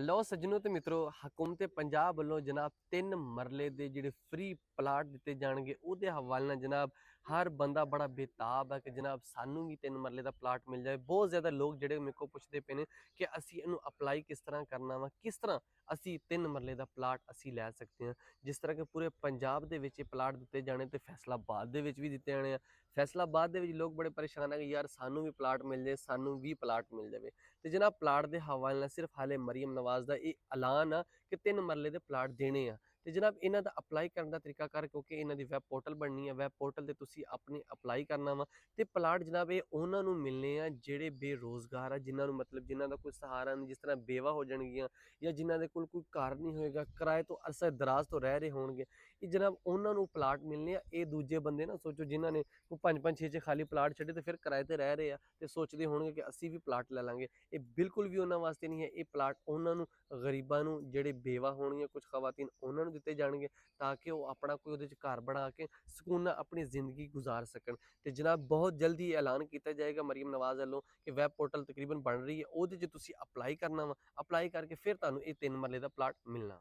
ਲਓ ਸੱਜਣੋ ਤੇ ਮਿੱਤਰੋ, ਹਕੂਮਤ ਪੰਜਾਬ ਵੱਲੋਂ ਜਨਾਬ 3 ਮਰਲੇ ਦੇ ਜਿਹੜੇ ਫ੍ਰੀ ਪਲਾਟ ਦਿੱਤੇ ਜਾਣਗੇ ਉਹਦੇ ਹਵਾਲੇ ਨਾਲ ਜਨਾਬ ਹਰ ਬੰਦਾ ਬੜਾ ਬੇਤਾਬ ਹੈ ਕਿ ਜਨਾਬ ਸਾਨੂੰ ਵੀ 3 ਮਰਲੇ ਦਾ ਪਲਾਟ ਮਿਲ ਜਾਏ। ਬਹੁਤ ਜ਼ਿਆਦਾ ਲੋਕ ਜਿਹੜੇ ਮੇਰੇ ਕੋਲ ਪੁੱਛਦੇ ਪਏ ਨੇ ਕਿ ਅਸੀਂ ਇਹਨੂੰ ਅਪਲਾਈ ਕਿਸ ਤਰ੍ਹਾਂ ਕਰਨਾ ਵਾ, ਕਿਸ ਤਰ੍ਹਾਂ ਅਸੀਂ 3 ਮਰਲੇ ਦਾ ਪਲਾਟ ਅਸੀਂ ਲੈ ਸਕਦੇ ਹਾਂ। ਜਿਸ ਤਰ੍ਹਾਂ ਕਿ ਪੂਰੇ ਪੰਜਾਬ ਦੇ ਵਿੱਚ ਇਹ ਪਲਾਟ ਦਿੱਤੇ ਜਾਣੇ ਤੇ ਫੈਸਲਾਬਾਦ ਦੇ ਵਿੱਚ ਵੀ ਦਿੱਤੇ ਜਾਣੇ ਆ। ਫੈਸਲਾਬਾਦ ਦੇ ਵਿੱਚ ਲੋਕ ਬੜੇ ਪਰੇਸ਼ਾਨ ਆ ਕਿ ਯਾਰ ਸਾਨੂੰ ਵੀ ਪਲਾਟ ਮਿਲ ਜਾਏ, ਸਾਨੂੰ ਵੀ ਪਲਾਟ ਮਿਲ ਜਾਵੇ। ਤੇ ਜਨਾਬ ਪਲਾਟ ਦੇ ਹਵਾਲੇ ਨਾਲ ਸਿਰਫ ਹਾਲੇ ਮਰੀਮ ਨਵਾਜ਼ ਦਾ ਇਹ ਐਲਾਨ ਆ ਕਿ 3 ਮਰਲੇ ਦੇ ਪਲਾਟ ਦੇਣੇ ਆ। ਤੇ ਜਨਾਬ ਇਹਨਾਂ ਦਾ ਅਪਲਾਈ ਕਰਨ ਦਾ ਤਰੀਕਾ ਕਰ, ਕਿਉਂਕਿ ਇਹਨਾਂ ਦੀ ਵੈਬ ਪੋਰਟਲ ਬਣਨੀ ਹੈ। ਵੈਬ ਪੋਰਟਲ ਤੇ ਤੁਸੀਂ ਆਪਣੇ ਅਪਲਾਈ ਕਰਨਾ ਵਾ ਤੇ ਪਲਾਟ ਜਨਾਬ ਇਹ ਉਹਨਾਂ ਨੂੰ ਮਿਲਨੇ ਆ ਜਿਹੜੇ ਬੇਰੋਜ਼ਗਾਰ ਆ, ਜਿਨ੍ਹਾਂ ਨੂੰ ਮਤਲਬ ਜਿਨ੍ਹਾਂ ਦਾ ਕੋਈ ਸਹਾਰਾ ਨਹੀਂ, ਜਿਸ ਤਰ੍ਹਾਂ ਬੇਵਾ ਹੋ ਜਾਣਗੀਆਂ ਜਾਂ ਜਿਨ੍ਹਾਂ ਦੇ ਕੋਲ ਕੋਈ ਘਰ ਨਹੀਂ ਹੋਏਗਾ, ਕਿਰਾਏ ਤੋਂ ਅਰਸਾ ਦਰਾਜ਼ ਤੋਂ ਰਹਿ ਰਹੇ ਹੋਣਗੇ, ਇਹ ਜਨਾਬ ਉਹਨਾਂ ਨੂੰ ਪਲਾਟ ਮਿਲਨੇ ਆ। ਇਹ ਦੂਜੇ ਬੰਦੇ ਨਾ ਸੋਚੋ ਜਿਨ੍ਹਾਂ ਨੇ ਕੋਈ 5-5 6-6 ਖਾਲੀ ਪਲਾਟ ਛੱਡੇ ਤੇ ਫਿਰ ਕਿਰਾਏ ਤੇ ਰਹਿ ਰਹੇ ਆ ਤੇ ਸੋਚਦੇ ਹੋਣਗੇ ਕਿ ਅਸੀਂ ਵੀ ਪਲਾਟ ਲੈ ਲਾਂਗੇ। ਇਹ ਬਿਲਕੁਲ ਵੀ ਉਹਨਾਂ ਵਾਸਤੇ ਨਹੀਂ ਹੈ। ਇਹ ਪਲਾਟ ਉਹਨਾਂ ਨੂੰ ਗਰੀਬਾਂ ਨੂੰ, ਜਿਹੜੇ ਬੇਵਾ ਹੋਣਗੀਆਂ ਕੁਝ ਖਵਾਤੀਨ, ਉਹਨਾਂ ਨੂੰ ਦਿੱਤੇ ਜਾਣਗੇ ਤਾਂ ਕਿ ਉਹ ਆਪਣਾ ਕੋਈ ਉਹਦੇ 'ਚ ਘਰ ਬਣਾ ਕੇ ਸਕੂਨ ਨਾਲ ਆਪਣੀ ਜ਼ਿੰਦਗੀ ਗੁਜ਼ਾਰ ਸਕਣ। ਤੇ ਜਨਾਬ ਬਹੁਤ ਜਲਦੀ ਐਲਾਨ ਕੀਤਾ ਜਾਏਗਾ ਮਰੀਮ ਨਵਾਜ਼ ਵੱਲੋਂ ਕਿ ਵੈਬ ਪੋਰਟਲ ਤਕਰੀਬਨ ਬਣ ਰਹੀ ਹੈ, ਉਹਦੇ 'ਚ ਤੁਸੀਂ ਅਪਲਾਈ ਕਰਨਾ ਵਾ। ਅਪਲਾਈ ਕਰਕੇ ਫਿਰ ਤੁਹਾਨੂੰ ਇਹ 3 ਮਰਲੇ ਦਾ ਪਲਾਟ ਮਿਲਣਾ।